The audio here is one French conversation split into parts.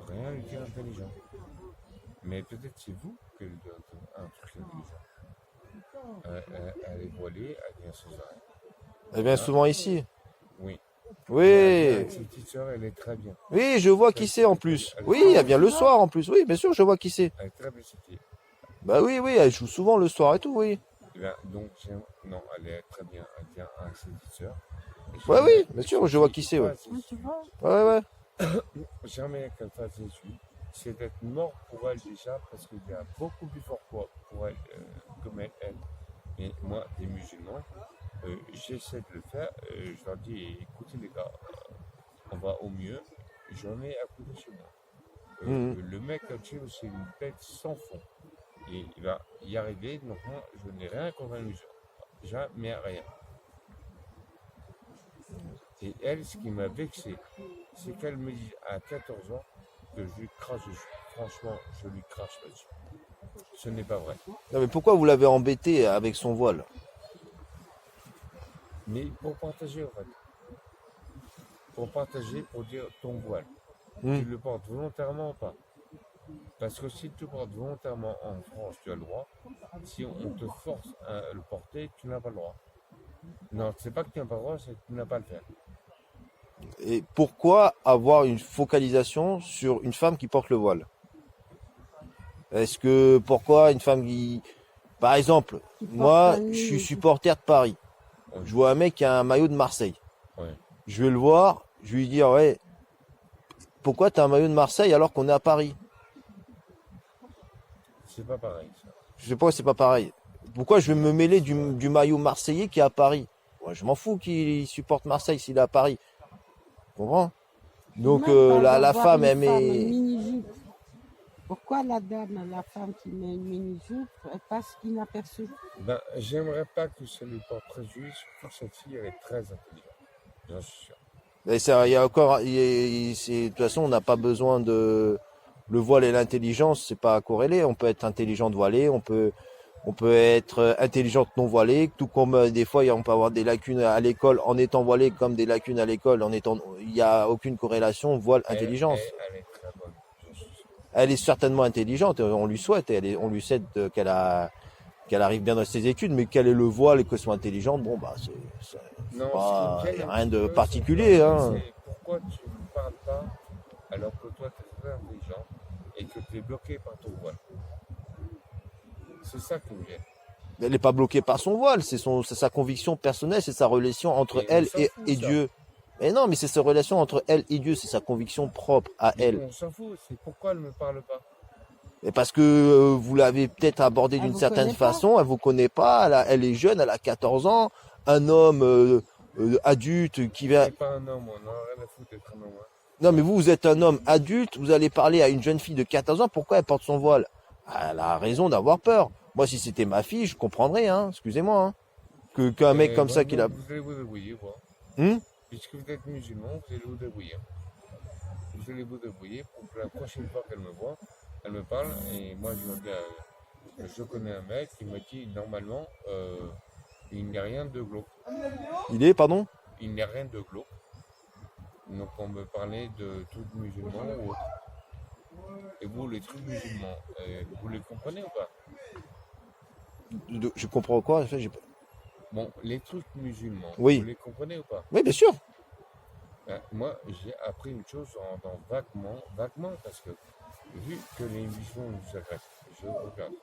peux rien lui dire intelligent. Mais peut-être c'est vous qui lui dites un truc intelligent. Elle est voilée, elle vient sans arrêt. Elle vient Hein? souvent ici. Oui. Et elle vient Oui. avec ses petites sœurs, elle est très bien. Oui, je vois qui c'est en plus. Oui, elle vient le soir en plus. Oui, bien sûr, je vois qui c'est. Elle est très bien située. Bah oui, oui, elle joue souvent le soir et tout, oui. Et ben, donc, non, elle est très bien. Elle vient avec ses petites sœurs. Et Ouais, jamais, oui, bien sûr, je vois qui c'est, ouais. Ouais, ouais. Jamais qu'elle fasse des études. C'est d'être mort pour elle déjà, parce qu'il y a beaucoup plus fort pour elle, comme elle. Et moi, des musulmans, j'essaie de le faire. Je leur dis, écoutez les gars, on va au mieux. J'en ai à côté chez moi. Mhm. Le mec au-dessus, c'est une bête sans fond. Et il va y arriver. Donc moi, je n'ai rien contre un musulman. Jamais rien. Et elle, ce qui m'a vexé, c'est qu'elle me dit à 14 ans que je lui crache dessus. Franchement, je lui crache dessus. Ce n'est pas vrai. Non, mais pourquoi vous l'avez embêté avec son voile? Mais pour partager, en fait. Pour partager, pour dire ton voile. Hmm. Tu le portes volontairement ou pas? Parce que si tu le portes volontairement en France, tu as le droit. Si on te force à le porter, tu n'as pas le droit. Non, c'est pas que tu n'as pas le droit, c'est que tu n'as pas à le faire. Et pourquoi avoir une focalisation sur une femme qui porte le voile? Est-ce que pourquoi une femme qui, par exemple, moi, je suis supporter de Paris. Oui. Je vois un mec qui a un maillot de Marseille. Oui. Je vais le voir, je vais lui dire, ouais, pourquoi tu as un maillot de Marseille alors qu'on est à Paris? C'est pas pareil, ça. Je sais pas, c'est pas pareil. Pourquoi je vais me mêler du maillot marseillais qui est à Paris? Moi, je m'en fous qu'il supporte Marseille s'il est à Paris. Tu comprends? Donc la femme, elle met. Pourquoi la dame, la femme qui met une mini-jupe, elle passe inaperçue? Ben, j'aimerais pas que ça lui porte préjudice, surtout cette fille, elle est très intelligente. J'en suis sûr. Et ça, il y a encore, de toute façon, on n'a pas besoin de le voile et l'intelligence, c'est pas corrélé. On peut être intelligente voilée, on peut être intelligente non voilée, tout comme des fois, on peut avoir des lacunes à l'école en étant voilée, comme des lacunes à l'école en étant, il n'y a aucune corrélation voile-intelligence. Elle est très bonne, j'en suis sûr. Elle est certainement intelligente, on lui souhaite, on lui souhaite qu'elle arrive bien dans ses études, mais qu'elle ait le voile et qu'elle soit intelligente, bon bah c'est Non, pas, ce qui me y gêne a un rien petit de peu, particulier, hein. c'est pourquoi tu ne parles pas alors que toi tu es très intelligent et que tu es bloqué par ton voile. C'est ça qui me gêne. Elle n'est pas bloquée par son voile, c'est sa conviction personnelle, c'est sa relation entre Et on elle s'en et, fout, et ça. Dieu. Mais non, mais c'est sa relation entre elle et Dieu, c'est sa conviction propre à Mais elle. on s'en fout, c'est pourquoi elle ne me parle pas. Et parce que vous l'avez peut-être abordée d'une vous certaine connaît pas. façon, elle vous connaît pas, elle est jeune, elle a 14 ans, un homme adulte qui vient. C'est pas un homme, on n'a rien à foutre d'être un homme. Hein. Non, mais vous êtes un homme adulte, vous allez parler à une jeune fille de 14 ans, pourquoi elle porte son voile? Elle a raison d'avoir peur. Moi, si c'était ma fille, je comprendrais, hein, excusez-moi, hein. Qu'un mec comme ça qu'il a. Vous allez vous débrouiller, quoi. Hum. Puisque vous êtes musulman, vous allez vous débrouiller. Vous allez vous débrouiller pour que la prochaine fois qu'elle me voit, elle me parle et moi je lui dis, je connais un mec qui me dit normalement il n'y a rien de glauque. Il est, pardon? Il n'y a rien de glauque. Donc on me parlait de trucs musulmans ou autre. Et vous, les trucs musulmans, vous les comprenez ou pas? Je comprends quoi? En fait, Bon, les trucs musulmans, Oui. vous les comprenez ou pas? Oui, bien sûr. Moi, j'ai appris une chose en vaguement, parce que vu que les musulmans nous agressent, je regarde.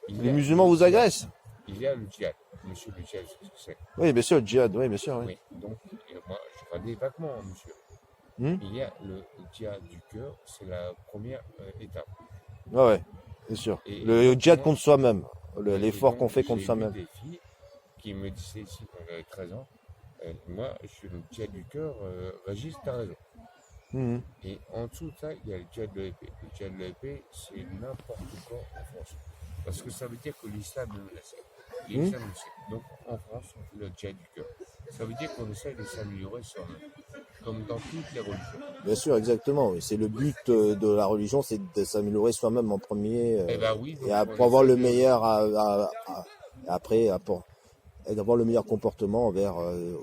Les musulmans vous agressent? Il y a le djihad. Monsieur le djihad, c'est ce que c'est. Oui, bien sûr, le djihad, oui, bien sûr. Oui. Oui, donc moi, je connais vaguement, monsieur. Il y a le djihad du cœur, c'est la première étape. Ah ouais, bien sûr. Et Le djihad moi, contre soi-même, et l'effort donc, qu'on fait contre j'ai soi-même. vu des filles qui me disaient ici quand j'avais 13 ans, moi, je suis le djihad du cœur, Régis, t'as raison. Mhm. Et en dessous de ça, il y a le djihad de l'épée. Le djihad de l'épée, c'est n'importe quoi en France. Parce que ça veut dire que l'islam est menacé. L'islam aussi. Donc en France, on fait le djihad du cœur. Ça veut dire qu'on essaie de s'améliorer soi-même. Comme dans toutes les religions. Bien sûr, exactement. Oui. C'est le but de la religion, c'est de s'améliorer soi-même en premier Eh ben oui, et pour avoir le meilleur après, et d'avoir le meilleur comportement envers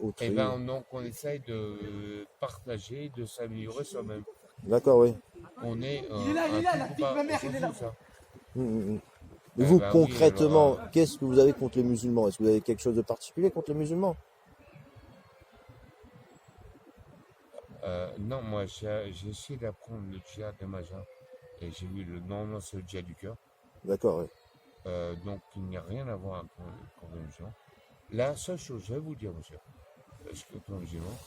autrui. Eh ben donc on essaye de partager, de s'améliorer soi-même. D'accord, oui. On est Il est là, un la tout petite ma mère, on il est s'en là. fout, ça. Mais vous, bah oui, concrètement, alors, qu'est-ce que vous avez contre les musulmans? Est-ce que vous avez quelque chose de particulier contre les musulmans? Non, moi j'ai essayé d'apprendre le djihad de Majin et j'ai vu non, c'est le djihad du cœur. D'accord, oui. Donc il n'y a rien à voir contre les musulmans. La seule chose, je vais vous dire, monsieur, contre les musulmans,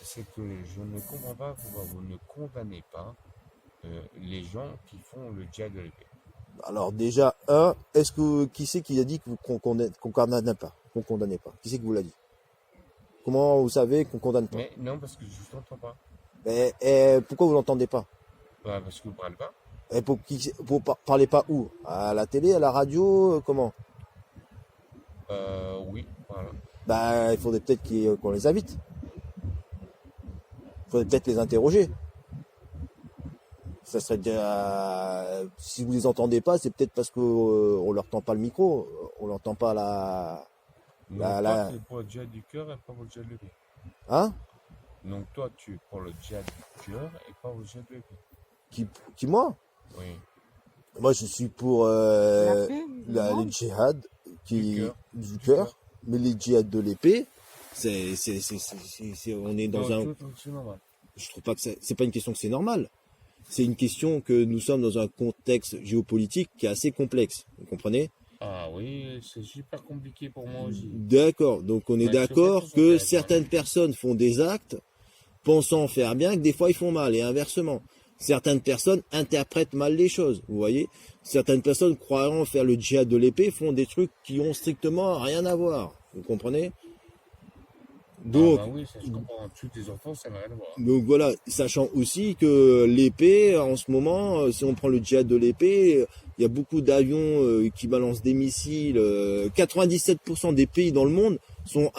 c'est que je ne comprends pas pourquoi vous ne condamnez pas les gens qui font le djihad de l'épée. Alors déjà, qui c'est qui a dit qu'on condamne pas, qu'on condamnait pas? Qui c'est qui vous l'a dit? Comment vous savez qu'on condamne pas? Mais non, parce que je ne t'entends pas. Pourquoi vous l'entendez pas? Bah, parce que vous ne parlez pas. Parlez pas où? À la télé, à la radio, comment? Oui, voilà. Bah, il faudrait peut-être qu'on les invite. Il faudrait peut-être les interroger. Ça serait déjà, si vous les entendez pas, c'est peut-être parce que on leur tend pas le micro, on leur tend pas Donc toi, tu es pour le djihad du cœur et pas pour le djihad de l'épée. hein? Donc toi, tu es pour le djihad du cœur et pas pour le djihad de l'épée. Qui moi? Oui. Moi, je suis pour La paix, les djihad Du du cœur. cœur, mais les djihad de l'épée, on est dans un. C'est normal. Je trouve pas que c'est pas une question que c'est normal. C'est une question que nous sommes dans un contexte géopolitique qui est assez complexe. Vous comprenez? Ah oui, c'est super compliqué pour moi aussi. D'accord. Donc on est Ouais, d'accord c'est que vrai, certaines personnes font des actes pensant faire bien, que des fois ils font mal, et inversement. Certaines personnes interprètent mal les choses, vous voyez. Certaines personnes croyant faire le djihad de l'épée font des trucs qui ont strictement rien à voir. Vous comprenez? Donc, Ah bah oui, ça je comprends. Tuer des enfants, ça n'a rien à voir. donc voilà, sachant aussi que l'épée, en ce moment, si on prend le djihad de l'épée, il y a beaucoup d'avions qui balancent des missiles. 97% des pays dans le monde sont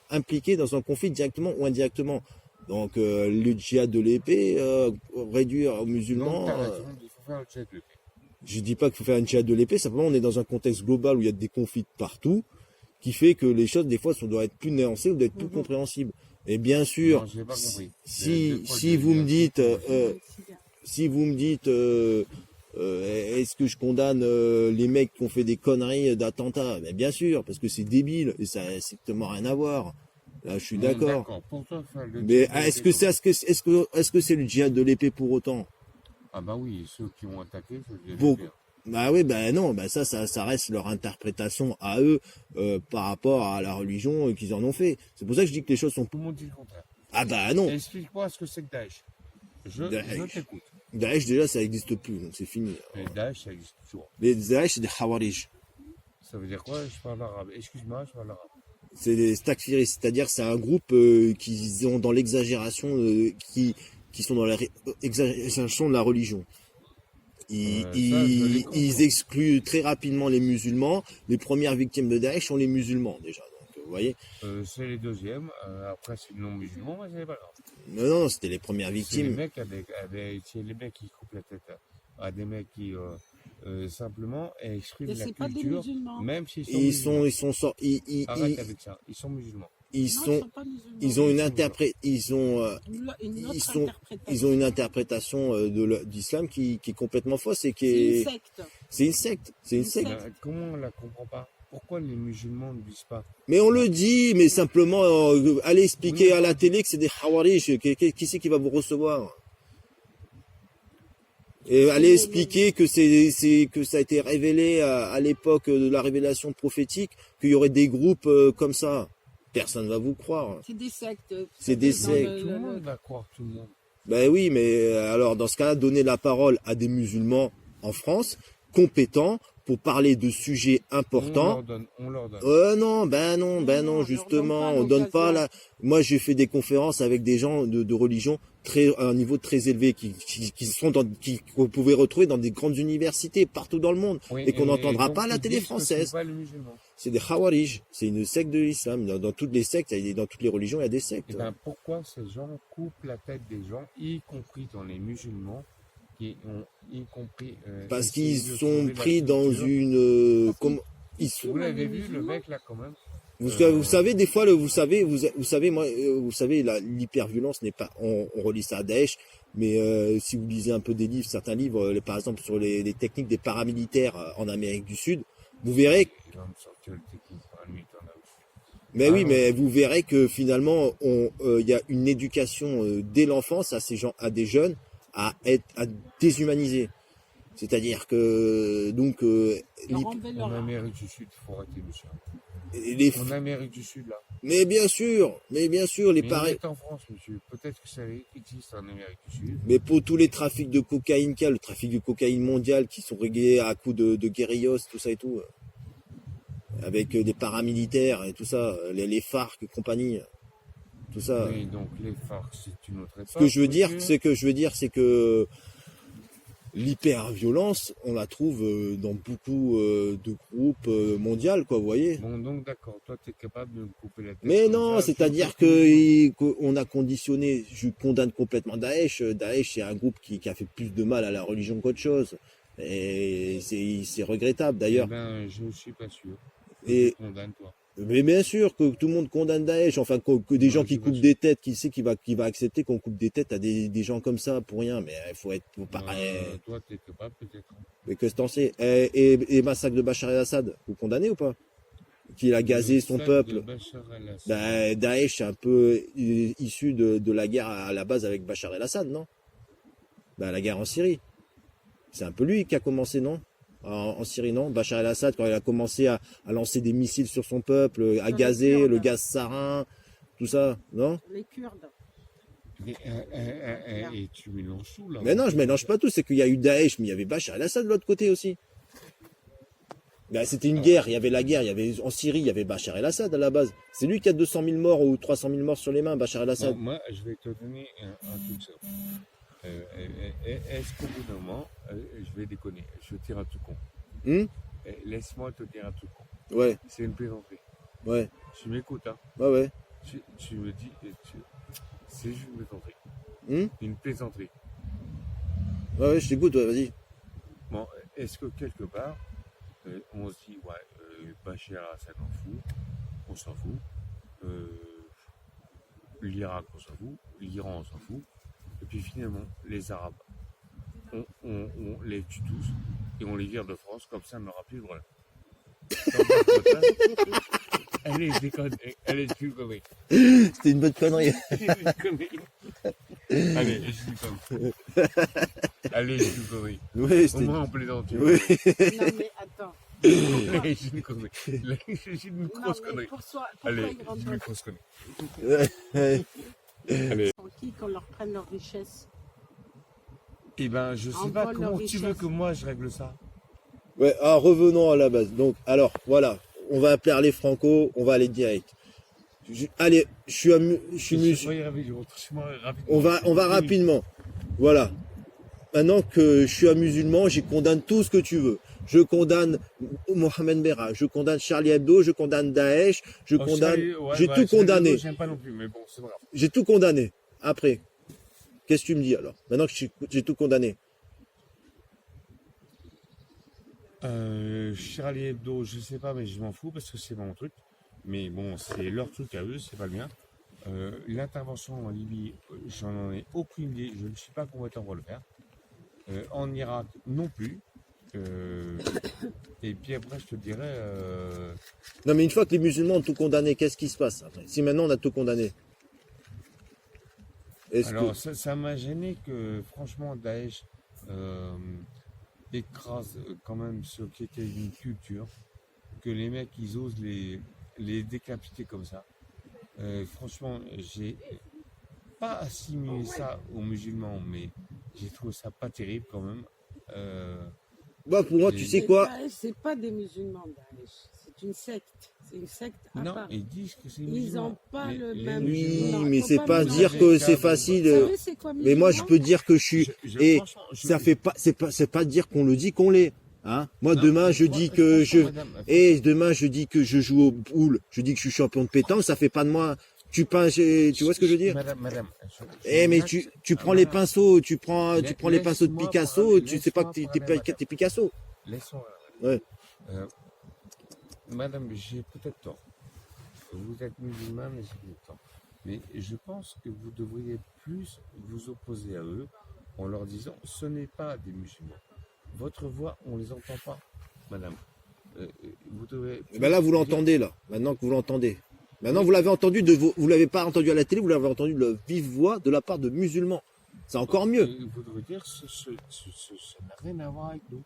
impliqués dans un conflit directement ou indirectement. Donc le djihad de l'épée, réduire aux Donc musulmans. t'as raison, il faut faire le djihad de l'épée. Je dis pas qu'il faut faire un djihad de l'épée, simplement on est dans un contexte global où il y a des conflits partout, qui fait que les choses des fois doivent être plus nuancées ou doivent être plus compréhensibles. Et bien sûr, Non, j'ai pas compris. si vous me dites, est-ce que je condamne les mecs qui ont fait des conneries d'attentats? Ben bien sûr, parce que c'est débile et ça n'a strictement rien à voir. Là, je suis d'accord. Pour toi, faire le Mais djihad de est-ce l'épée, que c'est le djihad de l'épée pour autant? Ah bah oui, ceux qui ont attaqué, c'est le djihad de Pour- l'épée. Bah oui, ben non, ben ça reste leur interprétation à eux par rapport à la religion qu'ils en ont fait. C'est pour ça que je dis que les choses sont. Tout le monde dit le contraire. Ah bah non. Explique-moi ce que c'est que Daesh. Je t'écoute. Daesh déjà ça n'existe plus, donc c'est fini. Et Daesh, ça existe toujours. Les Daesh c'est des Khawarij. Ça veut dire quoi? Je parle arabe. Excuse-moi, je parle arabe. C'est des Stakfiris, c'est-à-dire c'est un groupe qui sont dans l'exagération, qui sont dans l'exagération de la religion. Ils excluent très rapidement les musulmans. Les premières victimes de Daesh sont les musulmans déjà. Donc, vous voyez. C'est les deuxièmes. Après, c'est les non-musulmans, mais c'est pas grave. Non, c'était les premières C'est les victimes. mecs, c'est les mecs qui coupent la tête à des mecs qui simplement expriment Et la c'est pas des culture, musulmans. même s'ils sont Ils musulmans. Arrête sont, avec ça. Ils sont musulmans. Non, sont pas musulmans. ils ont une Une autre ils ont une interprétation d'islam qui est complètement fausse et qui C'est une est, secte. c'est une secte, c'est une secte. Comment on la comprend pas? Pourquoi les musulmans ne disent pas? Mais on le dit, mais simplement, allez expliquer à la télé que c'est des Khawarij, qui c'est qui va vous recevoir? Et allez expliquer que que ça a été révélé à l'époque de la révélation prophétique, qu'il y aurait des groupes comme ça. Personne ne va vous croire. C'est des sectes. C'est des Dans sectes. Tout le monde va croire tout le monde. Ben oui, mais alors dans ce cas-là, donner la parole à des musulmans en France, compétents, pour parler de sujets importants. On leur donne. Non, Non, on leur justement, donne pas on donne pas l'occasion. la. Moi, j'ai fait des conférences avec des gens de religion à un niveau très élevé, qui qu'on pouvait retrouver dans des grandes universités partout dans le monde, Oui, et qu'on n'entendra donc pas à la ils télé disent que française. c'est pas les musulmans. C'est des Khawarij, c'est une secte de l'islam. Dans toutes les sectes, dans toutes les religions, il y a des sectes. Eh ben, pourquoi ces gens coupent la tête des gens, y compris dans les musulmans, qui ont y compris. Parce essayé qu'ils de sont sauver la pris dans culture. une. ils Vous l'avez vu, le mec, là, quand même. Vous savez, des fois, vous savez, moi, vous savez, l'hyperviolence n'est pas, on relie ça à Daesh, mais si vous lisez un peu des livres, certains livres, par exemple sur les techniques des paramilitaires en Amérique du Sud, vous verrez. Il va me sortir le technique paramilitaire là. Mais oui, mais vous verrez que finalement, il y a une éducation dès l'enfance à ces gens, à des jeunes, à déshumaniser. C'est-à-dire que donc En Amérique du Sud, il faut arrêter, monsieur. En Amérique du Sud, là. Mais bien sûr, les Mais en France, monsieur. Peut-être que ça existe en Amérique du Sud. Mais pour tous les trafics de cocaïne qu'il y a, le trafic de cocaïne mondial qui sont réglés à coups de guérillos, tout ça et tout, avec des paramilitaires et tout ça, les FARC et compagnie, tout ça. Oui, donc les FARC, c'est une autre époque. Ce que je veux dire, c'est que l'hyperviolence, on la trouve dans beaucoup de groupes mondiaux, quoi, vous voyez. Bon, donc d'accord, toi, tu es capable de me couper la tête. Mais non, c'est-à-dire qu'on a conditionné, je condamne complètement Daesh. Daesh, c'est un groupe qui a fait plus de mal à la religion qu'autre chose. Et c'est regrettable, d'ailleurs. Eh ben, je ne suis pas sûr. Et je condamne toi. Mais bien sûr que tout le monde condamne Daesh, enfin que des gens qui coupent des têtes, qui va accepter qu'on coupe des têtes à des gens comme ça pour rien, mais il faut être pareil. Toi, tu es capable peut-être. Mais qu'est-ce que t'en sais? Et massacre de Bachar el-Assad, vous condamnez ou pas? Qu'il a gazé son peuple. Ben, Daesh est un peu issu de la guerre à la base avec Bachar el-Assad, non? Ben, la guerre en Syrie. C'est un peu lui qui a commencé, non? En Syrie, non? Bachar el-Assad, quand il a commencé à lancer des missiles sur son peuple, à gazer, le gaz sarin, tout ça, non? Les Kurdes. Et tu mélanges tout, là. Mais non, je mélange pas tout, c'est qu'il y a eu Daesh, mais il y avait Bachar el-Assad de l'autre côté aussi. Ben, c'était une guerre, il y avait la guerre, en Syrie, il y avait Bachar el-Assad à la base. C'est lui qui a 200 000 morts ou 300 000 morts sur les mains, Bachar el-Assad. Moi, je vais te donner un truc simple. Est-ce qu'au bout d'un moment, je vais déconner, je tire un truc con. Laisse-moi te dire un truc con. Ouais. C'est une plaisanterie. Ouais. Tu m'écoutes, hein? Ouais. Tu me dis, c'est juste une plaisanterie. Une plaisanterie. Ouais, je t'écoute, ouais, vas-y. Bon, est-ce que quelque part, on se dit, Bachar el-Assad on s'en fout. L'Irak, on s'en fout. L'Iran, on s'en fout. Et puis finalement, les Arabes, on les tue tous et on les vire de France, comme ça on n'aura plus de problème. Allez, je déconne. Allez, je déconne. C'était une bonne connerie. Allez, je déconne. Allez, je déconne. Oui, au moins on plaisante. Oui. Non, mais attends. Allez, je déconne. J'ai une grosse connerie. Allez, j'ai une grosse connerie. Allez. Qui qu'on leur prenne leur richesse? Eh ben, je sais pas comment tu veux que moi je règle ça. Ouais, alors revenons à la base. Donc, alors, voilà, on va appeler Franco, on va aller direct. Allez, je suis musulman. On va rapidement. Voilà. Maintenant que je suis un musulman, je condamne tout ce que tu veux. Je condamne Mohamed Merah, je condamne Charlie Hebdo, je condamne Daesh, j'ai tout condamné. J'aime pas non plus, mais bon, c'est pas grave. J'ai tout condamné. Après, qu'est-ce que tu me dis alors? Maintenant que j'ai tout condamné. Charlie Hebdo, je sais pas, mais je m'en fous parce que c'est mon truc. Mais bon, c'est leur truc à eux, c'est pas le mien. L'intervention en Libye, j'en ai aucune idée. Je ne suis pas combattant pour le faire. En Irak, non plus. Et puis après, je te dirais. Non, mais une fois que les musulmans ont tout condamné, qu'est-ce qui se passe après? Si maintenant on a tout condamné. Alors, ça m'a gêné que, franchement, Daesh écrase quand même ce qui était une culture, que les mecs, ils osent les décapiter comme ça. Franchement, j'ai pas assimilé ça aux musulmans, mais j'ai trouvé ça pas terrible quand même. Bah pour moi, tu sais quoi? C'est pas des musulmans, Daesh. C'est une secte. C'est une secte à non, part. ils disent que c'est Ils n'ont pas le même. Oui, Non, mais c'est pas dire que c'est facile. Vous savez, c'est quoi, mais moi, je peux dire que je suis. Et ça je... fait pas. C'est pas dire qu'on le dit qu'on l'est. Hein? Moi, demain, je dis que je. Et demain, je dis que je joue au boule. Je dis que je suis champion de pétanque. Ça fait pas de moi. Tu vois ce que je veux dire? Madame. Mais tu prends les pinceaux, tu prends les pinceaux de Picasso, tu sais pas que t'es Picasso. Laisse-moi. Ouais. madame, j'ai peut-être tort. Vous êtes musulmane, mais j'ai peut-être tort. Mais je pense que vous devriez plus vous opposer à eux en leur disant ce n'est pas des musulmans. Votre voix, on ne les entend pas, madame. Vous devez. Et ben là, vous l'entendez, là. Maintenant que vous l'entendez. Maintenant, vous l'avez entendu vous l'avez pas entendu à la télé, vous l'avez entendu de la vive voix de la part de musulmans. C'est encore mieux. Vous devez dire ça n'a rien à voir avec nous.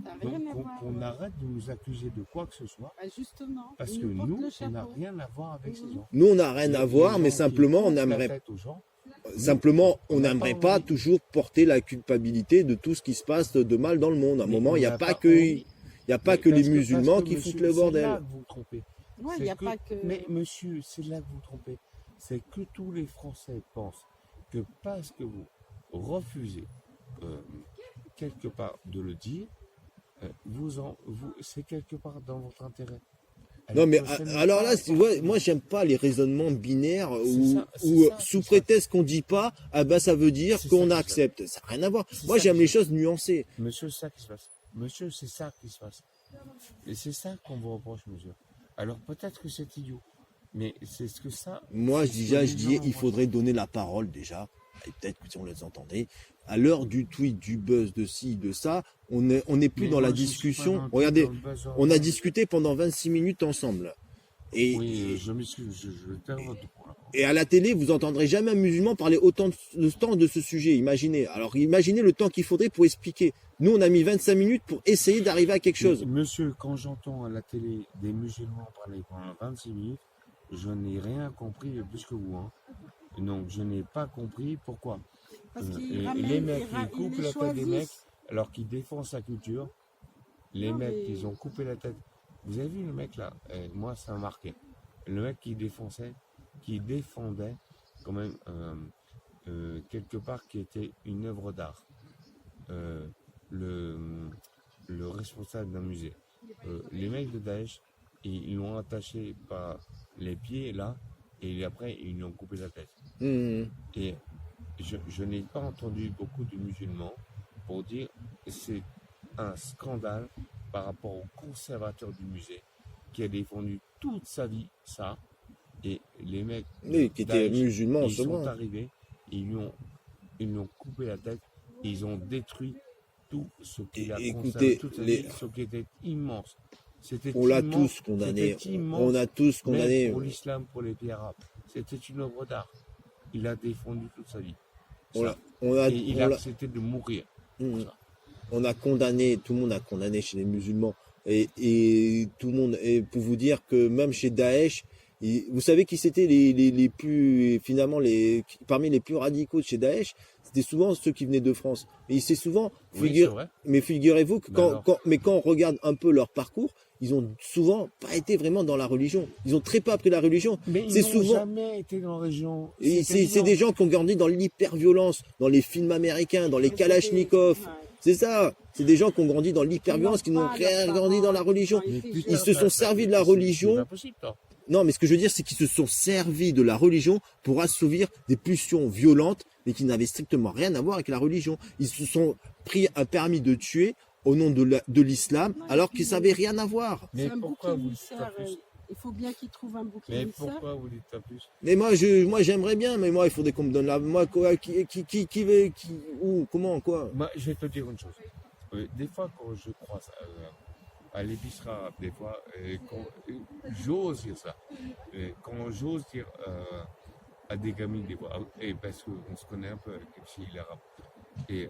Ça n'a rien Donc, à voir. qu'on arrête de nous accuser de quoi que ce soit, Bah, justement. parce ils que portent nous, le on n'a chapeau. rien à voir avec ces gens. Nous, on n'a rien à Les voir, gens mais qui simplement, on coupent la aimerait, tête aux gens, on n'a n'aimerait pas pas envie. toujours porter la culpabilité de tout ce qui se passe de mal dans le monde. À un Mais moment, on il n'y a n'a pas pas que, envie. il y a pas Mais que les parce que musulmans qui monsieur, foutent le c'est là bordel. que vous vous trompez. Ouais, il C'est n'y a pas que. Mais monsieur, c'est là que vous vous trompez. C'est que tous les Français pensent que parce que vous refusez quelque part de le dire, c'est quelque part dans votre intérêt. Non, mais que ce n'est alors pas là, tu vois, forcément. moi, j'aime pas les raisonnements binaires C'est où, ça, c'est où ça, sous c'est ça. prétexte qu'on dit pas, ah ben, ça veut dire C'est qu'on ça, accepte. Ça n'a rien à voir. C'est Moi, ça j'aime qui les se choses nuancées. Monsieur, c'est ça qui se passe. Monsieur, c'est ça qui se passe. Et c'est ça qu'on vous reproche, monsieur. Alors peut-être que c'est idiot, mais c'est ce que ça. Moi, c'est ce que déjà, les je gens dis, il reprochent. faudrait donner la parole déjà. Et peut-être que si on les entendait, à l'heure du tweet, du buzz, de ci, de ça, on n'est plus Mais dans la moi, je suis pas discussion. dans le Regardez, dans le buzz on a orwell. discuté pendant 26 minutes ensemble. Et, Oui, je m'excuse, je perds votre point. et à la télé, vous entendrez jamais un musulman parler autant de temps de ce sujet. Imaginez. Alors, imaginez le temps qu'il faudrait pour expliquer. Nous, on a mis 25 minutes pour essayer d'arriver à quelque chose. Monsieur, quand j'entends à la télé des musulmans parler pendant 26 minutes, je n'ai rien compris plus que vous. Hein. Donc, je n'ai pas compris pourquoi. Parce Et qu'ils les ramènent, mecs, ils ils coupent les la tête des mecs choisissent. alors qu'ils défendent sa culture. Les Non, mecs, mais- ils ont coupé la tête. Vous avez vu le mec là moi, ça m'a marqué. Le mec qui défendait quand même quelque part qui était une œuvre d'art. Le responsable d'un musée. Les mecs de Daesh, ils l'ont attaché par les pieds là, et après ils lui ont coupé la tête. Mmh. Et je n'ai pas entendu beaucoup de musulmans pour dire que c'est un scandale par rapport au conservateur du musée qui a défendu toute sa vie ça. Et les mecs Oui, qui étaient Daesh, musulmans, ils sont seulement. arrivés, ils lui ont coupé la tête, et ils ont détruit tout ce qu'il a Écoutez, conservé toute sa vie, ce qui était immense. C'était On l'a immense, tous condamné. c'était immense, On a tous même condamné. pour l'islam, pour les pays arabes. C'était une œuvre d'art. Il a défendu toute sa vie. On Ça. l'a, on a, Et il on a l'a- accepté de mourir. Mmh. pour ça. On a condamné, tout le monde a condamné chez les musulmans. Et tout le monde, et pour vous dire que même chez Daesh, vous savez qui c'était les plus, finalement, parmi les plus radicaux de chez Daesh, c'était souvent ceux qui venaient de France. Et c'est souvent, Oui, c'est vrai. mais figurez-vous que Ben alors. quand on regarde un peu leur parcours, ils ont souvent pas été vraiment dans la religion. Ils ont très peu appris la religion. Mais C'est ils n'ont souvent- jamais été dans la région. Et c'est des gens qui ont grandi dans l'hyper-violence, dans les films américains, dans les Mais Kalachnikov. c'était- ouais. C'est ça. C'est des gens qui ont grandi dans l'hyper-violence, qui n'ont rien grandi dans la religion. Mais Ils putain, Ils se sont servis de la c'est religion. pas possible, toi. Non, mais ce que je veux dire, c'est qu'ils se sont servis de la religion pour assouvir des pulsions violentes, mais qui n'avaient strictement rien à voir avec la religion. Ils se sont pris un permis de tuer au nom de l'islam, Ouais, alors puis- qu'ils savaient rien à voir. Mais C'est un bouc pourquoi vous dites émissaire. pas plus Il faut bien qu'ils trouvent un bouc Mais émissaire. pourquoi vous dites pas plus Mais moi, j'aimerais bien, mais moi, il faudrait qu'on me donne la, moi, quoi, qui veut, où, comment, quoi. Moi, je vais te dire une chose. Des fois, quand je croise à l'épicerie, des fois, j'ose dire ça. Quand j'ose dire à des gamines, des fois, et parce qu'on se connaît un peu avec les filles arabes, et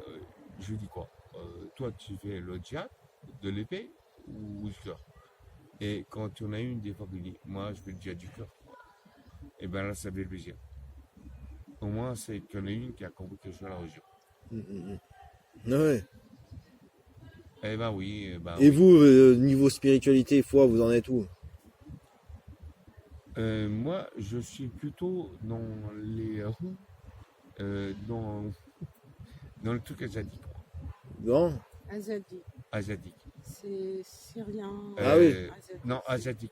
je lui dis quoi toi, tu fais le djihad de l'épée ou du cœur? Et quand tu en as une, des fois, qui dit, moi, je fais le djihad du cœur. Et bien là, ça fait plaisir. Au moins, c'est qu'il y en a une qui a compris que je suis à la religion. Ouais. Eh ben oui, Et vous, niveau spiritualité, foi, vous en êtes où? moi, je suis plutôt dans les dans le truc asiatique. Non? Asiatique. Asiatique. C'est syrien. Ah oui. asiatique. Non, asiatique.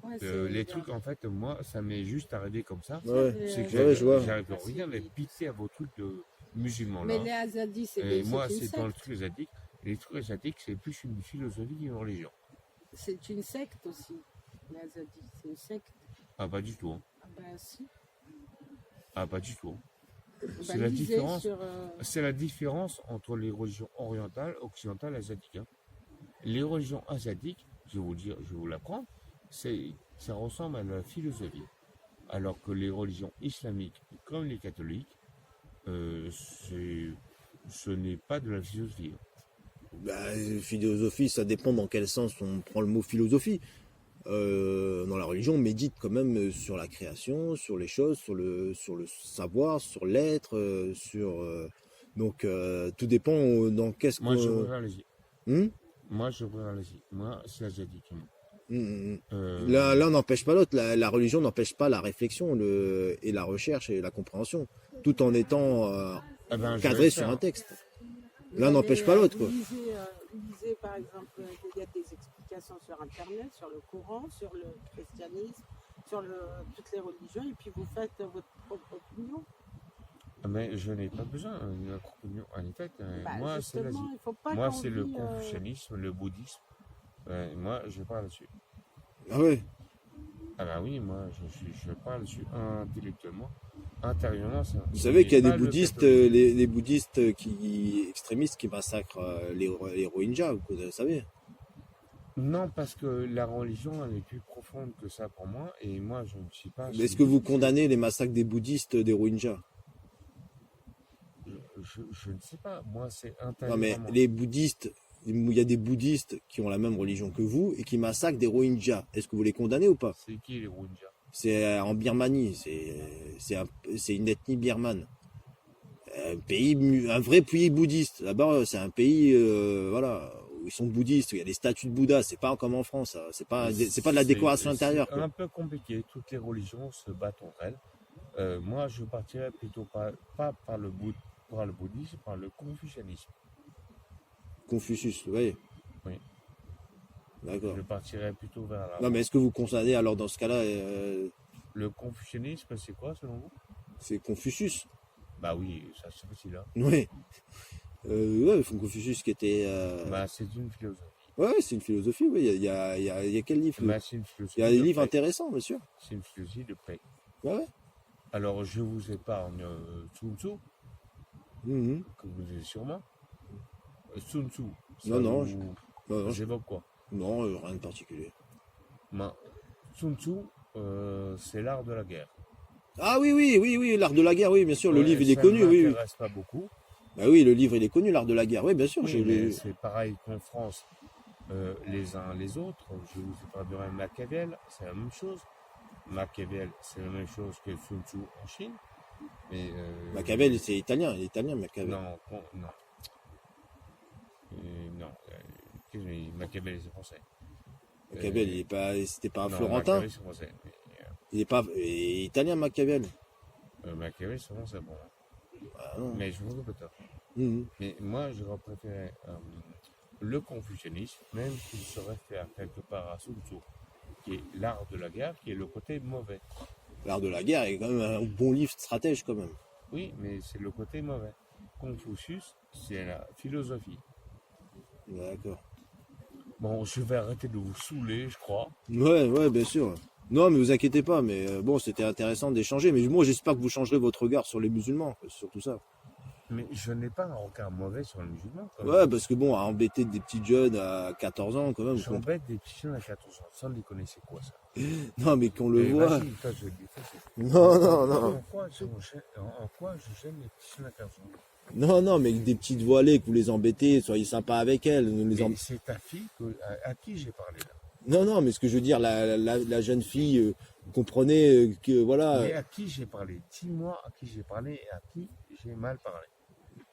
Ouais, c'est Les bien. trucs, en fait, moi, ça m'est juste arrivé comme ça. Ouais. C'est que Ouais, je vois. j'arrive rien à piter à vos trucs de musulmans là. Mais les Azadis, c'est Et des moi, c'est une c'est dans le secte. truc asiatique. Les trucs asiatiques, c'est plus une philosophie qu'une religion. C'est une secte aussi, les Azadis. C'est une secte. Ah, pas du tout. Hein. Ah ben si. Ah, pas du tout. C'est Ben, la lisez différence. sur, C'est la différence entre les religions orientales, occidentales et asiatiques. Hein. Les religions asiatiques, je vais vous dire, je vais vous l'apprendre, ça ressemble à la philosophie. Alors que les religions islamiques, comme les catholiques, ce n'est pas de la philosophie. Bah, philosophie, ça dépend dans quel sens on prend le mot philosophie. Dans la religion, on médite quand même sur la création, sur les choses, sur le savoir, sur l'être, donc tout dépend dans qu'est-ce Moi, je qu'on. préfère l'Asie. Hum Moi, je préfère l'Asie. Moi, c'est asiatique. Hum. Là, on n'empêche pas l'autre. La religion n'empêche pas la réflexion et la recherche et la compréhension, tout en étant eh ben, je vais cadré le sur faire. un texte. vous L'un n'empêche pas l'autre, quoi. Lisez, par exemple, il y a des explications sur Internet, sur le Coran, sur le christianisme, sur toutes les religions, et puis vous faites votre propre opinion. Mais je n'ai pas besoin d'une autre opinion. En fait, Bah, moi, c'est l'Asie. justement, il faut pas Moi, qu'on c'est le dise, confucianisme, le bouddhisme. Moi, je parle dessus. Ah ouais. Ah bah oui, moi, je parle dessus intellectuellement. Intérieurement, ça. Vous savez qu'il y a des Pas le bouddhistes, catholique. les bouddhistes extrémistes qui massacrent les Rohingyas, vous savez. Non, parce que la religion, elle est plus profonde que ça pour moi. Et moi, je ne suis pas... Est-ce que vous condamnez les massacres des bouddhistes des Rohingyas? Je ne sais pas. Moi, c'est Non, mais intérieurement. les bouddhistes, il y a des bouddhistes qui ont la même religion que vous et qui massacrent des Rohingyas. Est-ce que vous les condamnez ou pas? C'est qui les Rohingyas? C'est en Birmanie, c'est une ethnie birmane. Un vrai pays bouddhiste. Là-bas, c'est un pays, voilà, où ils sont bouddhistes. Il y a des statues de Bouddha. C'est pas comme en France. C'est pas de la décoration intérieure, C'est quoi. un peu compliqué. Toutes les religions se battent entre elles. Moi, je partirais plutôt pas par le bouddhisme, par le confucianisme. Confucius, vous voyez. Oui. D'accord. Je partirais plutôt vers là. Non, mais est-ce que vous condamnez alors dans ce cas-là, Le confucianisme, c'est quoi selon vous? c'est Confucius? Bah oui, ça c'est facile. Hein. Oui. Ouais, Confucius qui était. Bah, c'est une philosophie. Ouais, c'est une philosophie, oui. Il y a quel livre? Bah, c'est une Il philosophie y a des de livres paix. intéressants, bien sûr. C'est une philosophie de paix. Ouais, ouais. Alors, je vous épargne Sun Tzu, Mhm. que vous avez sûrement. Sun Tzu, ça Non, non, vous Non, non, évoque quoi? non, rien de particulier. Ben, Sun Tzu, c'est l'art de la guerre. Ah oui, l'art de la guerre, oui, bien sûr. Le Ouais, livre, il est ça connu, oui, oui. m'intéresse pas beaucoup. Bah oui, le livre, il est connu, l'art de la guerre. Oui, bien sûr. Oui, j'ai mais lu. c'est pareil qu'en France, les uns les autres. Je vous épargnerai Machiavel, c'est la même chose. Machiavel, c'est la même chose que Sun Tzu en Chine. Mais, Machiavel, c'est italien. Il est italien, Machiavel. non, non. Non, qu'est-ce que je dis? Machiavel, c'est français. Machiavel, c'était pas un Non, Florentin. Machiavel, c'est français. Mais, Il est pas italien, Machiavel. Machiavel, c'est français pour moi. Ah, non. Mais je vous répète. Mhm. Mais moi, j'aurais préféré le confucianisme, même s'il se réfère quelque part à Sun Tzu, qui est l'art de la guerre, qui est le côté mauvais. L'art de la guerre est quand même un bon livre stratège, quand même. Oui, mais c'est le côté mauvais. Confucius, c'est la philosophie. D'accord. Bon, je vais arrêter de vous saouler, je crois. Ouais, bien sûr. Non, mais vous inquiétez pas, mais bon, c'était intéressant d'échanger. Mais moi, j'espère que vous changerez votre regard sur les musulmans, sur tout ça. Mais je n'ai pas un regard mauvais sur les musulmans. Quand même. Ouais, parce que bon, à embêter des petits jeunes à 14 ans, quand même. J'embête des petits jeunes à 14 ans, sans déconner, c'est quoi ça? Non, mais qu'on le Mais voit. vas-y, toi, je le dis. Non. En quoi je gêne les petits jeunes à 14 ans? Non, mais avec des petites voilées, que vous les embêtez, soyez sympa avec elles. Mais c'est ta fille à qui j'ai parlé là? Non, mais ce que je veux dire, la jeune fille, vous comprenez que voilà. Mais à qui j'ai parlé? Dis-moi à qui j'ai parlé et à qui j'ai mal parlé.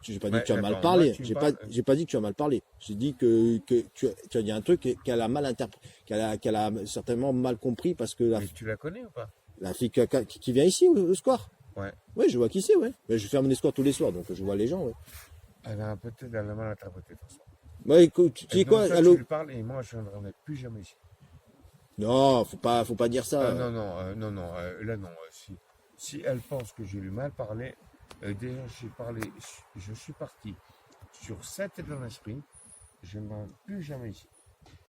J'ai pas dit que tu as mal attends, parlé. moi, tu me parles- J'ai pas dit que tu as mal parlé. J'ai dit que tu as dit un truc qu'elle a mal interprété, qu'elle a certainement mal compris parce que Mais tu la connais ou pas? la fille qui vient ici au square. Ouais. Ouais, je vois qui c'est, ouais. Mais je ferme les squares tous les soirs, donc je vois les gens, ouais. Elle a mal interprété de toute façon. Ouais, écoute, tu Et sais quoi, donc, toi, allô? tu lui parles et moi je ne reviendrai plus jamais ici. Non, faut pas dire ça. Non, là non. Si elle pense que j'ai lui mal parlé, déjà je suis parti sur cet état d'esprit, je ne reviendrai plus jamais ici.